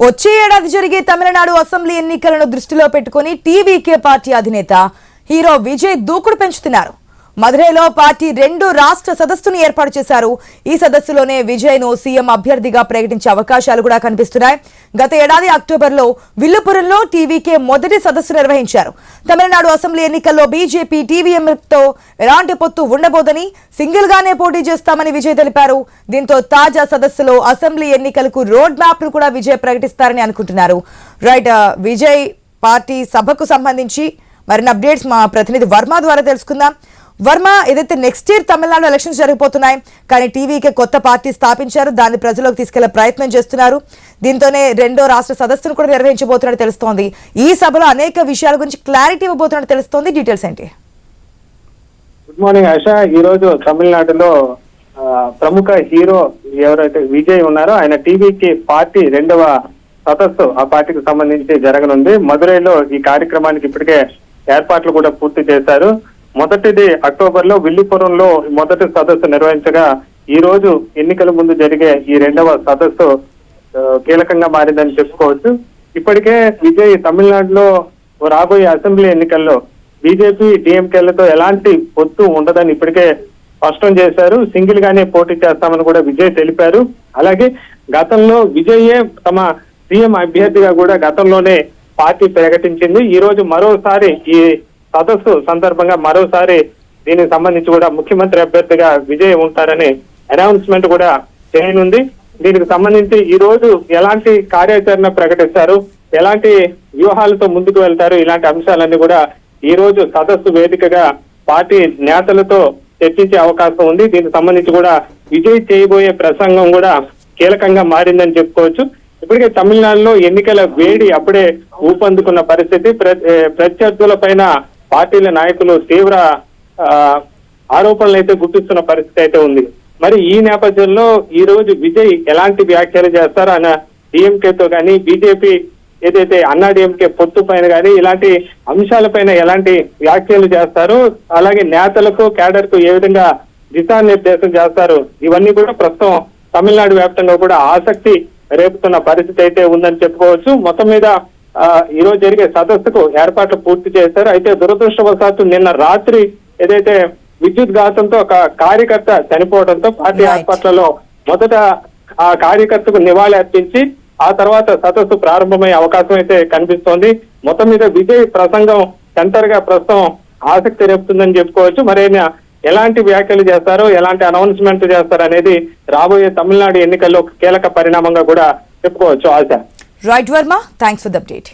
వచ్చే ఏడాది జరిగే తమిళనాడు అసెంబ్లీ ఎన్నికలను దృష్టిలో పెట్టుకుని టీవీకే పార్టీ అధినేత హీరో విజయ్ దూకుడు పెంచుతున్నారు. మదురైలో పార్టీ 2 రాష్ట్ర సదస్సును ఏర్పాటు చేశారు. ఈ సదస్సులోనే విజయ్ ను సీఎం అభ్యర్థిగా ప్రకటించే అవకాశాలు కూడా కనిపిస్తున్నాయి. గత ఏడాది అక్టోబర్లో విల్లుపురంలో టీవీకే మొదటి సదస్సు నిర్వహించారు. తమిళనాడు అసెంబ్లీ ఎన్నికల్లో బీజేపీ టీవీఎంతో ఎలాంటి పొత్తు ఉండబోదని సింగిల్ గానే పోటీ చేస్తామని విజయ్ తెలిపారు. దీంతో తాజా సదస్సులో అసెంబ్లీ ఎన్నికలకు రోడ్ మ్యాప్ ను కూడా విజయ్ ప్రకటిస్తారని అనుకుంటున్నారు. రైట్, విజయ్ పార్టీ సభకు సంబంధించి మరిన్ని అప్డేట్స్ మా ప్రతినిధి వర్మ ద్వారా తెలుసుకుందాం. వర్మ, ఏదైతే నెక్స్ట్ ఇయర్ తమిళనాడు ఎలక్షన్స్ జరిగిపోతున్నాయి, కానీ టీవీకే కొత్త పార్టీ స్థాపించారు, దాన్ని ప్రజలకు తీసుకెళ్లే ప్రయత్నం చేస్తున్నారు. దీంతోనే 2వ రాష్ట్ర సదస్సును కూడా నిర్వహించబోతున్నట్టు తెలుస్తోంది. ఈ సభలో అనేక విషయాల గురించి క్లారిటీ ఇవ్వబోతున్నట్టు తెలుస్తోంది. డీటెయిల్స్ ఏంటి? Good morning ASHA. ఈ రోజు తమిళనాడులో ప్రముఖ హీరో ఎవరైతే విజయ్ ఉన్నారో ఆయన టీవీకి పార్టీ 2వ సదస్సు ఆ పార్టీకి సంబంధించి జరగనుంది. మదురైలో ఈ కార్యక్రమానికి ఇప్పటికే ఏర్పాట్లు కూడా పూర్తి చేశారు. మొదటిది అక్టోబర్లో విల్లుపురంలో మొదటి సదస్సు నిర్వహించగా ఈ రోజు ఎన్నికల ముందు జరిగే ఈ 2వ సదస్సు కీలకంగా మారిందని చెప్పుకోవచ్చు. ఇప్పటికే విజయ్ తమిళనాడులో రాబోయే అసెంబ్లీ ఎన్నికల్లో బీజేపీ డిఎంకేలతో ఎలాంటి పొత్తు ఉండదని ఇప్పటికే స్పష్టం చేశారు. సింగిల్ గానే పోటీ చేస్తామని కూడా విజయ్ తెలిపారు. అలాగే గతంలో విజయే తమ సీఎం అభ్యర్థిగా కూడా గతంలోనే పార్టీ ప్రకటించింది. ఈ రోజు మరోసారి ఈ సదస్సు సందర్భంగా మరోసారి దీనికి సంబంధించి కూడా ముఖ్యమంత్రి అభ్యర్థిగా విజయ్ ఉంటారని అనౌన్స్మెంట్ కూడా చేయనుంది. దీనికి సంబంధించి ఈ రోజు ఎలాంటి కార్యాచరణ ప్రకటిస్తారు, ఎలాంటి వ్యూహాలతో ముందుకు వెళ్తారు, ఇలాంటి అంశాలన్నీ కూడా ఈ రోజు సదస్సు వేదికగా పార్టీ నేతలతో చర్చించే అవకాశం ఉంది. దీనికి సంబంధించి కూడా విజయ్ చేయబోయే ప్రసంగం కూడా కీలకంగా మారిందని చెప్పుకోవచ్చు. ఇప్పటికే తమిళనాడులో ఎన్నికల వేడి అప్పుడే ఊపందుకున్న పరిస్థితి. ప్రత్యర్థుల పైన పార్టీల నాయకులు తీవ్ర ఆరోపణలు అయితే గుర్తిస్తున్న పరిస్థితి అయితే ఉంది. మరి ఈ నేపథ్యంలో ఈ రోజు విజయ్ ఎలాంటి వ్యాఖ్యలు చేస్తారో ఆయన డిఎంకేతో కానీ బీజేపీ ఏదైతే అన్నా డిఎంకే పొత్తు పైన కానీ ఇలాంటి అంశాలపైన ఎలాంటి వ్యాఖ్యలు చేస్తారు, అలాగే నేతలకు క్యాడర్ కు ఏ విధంగా దిశానిర్దేశం చేస్తారు, ఇవన్నీ కూడా ప్రస్తుతం తమిళనాడు వ్యాప్తంగా కూడా ఆసక్తి రేపుతున్న పరిస్థితి అయితే ఉందని చెప్పుకోవచ్చు. మొత్తం మీద ఈ రోజు జరిగే సదస్సుకు ఏర్పాట్లు పూర్తి చేశారు. అయితే దురదృష్టవశాత్తు నిన్న రాత్రి ఏదైతే విద్యుత్ ఘాతంతో ఒక కార్యకర్త చనిపోవడంతో పార్టీ హాస్పిటల్లో మొదట ఆ కార్యకర్తకు నివాళి అర్పించి ఆ తర్వాత సదస్సు ప్రారంభమయ్యే అవకాశం అయితే కనిపిస్తోంది. మొత్తం మీద విజయ్ ప్రసంగం సెంటర్ గా ప్రస్తుతం ఆసక్తి రేపుతుందని చెప్పుకోవచ్చు. మరి ఎలాంటి వ్యాఖ్యలు చేస్తారో, ఎలాంటి అనౌన్స్మెంట్ చేస్తారో అనేది రాబోయే తమిళనాడు ఎన్నికల్లో కీలక పరిణామంగా కూడా చెప్పుకోవచ్చు. ఆశ. Right Varma, thanks for the update.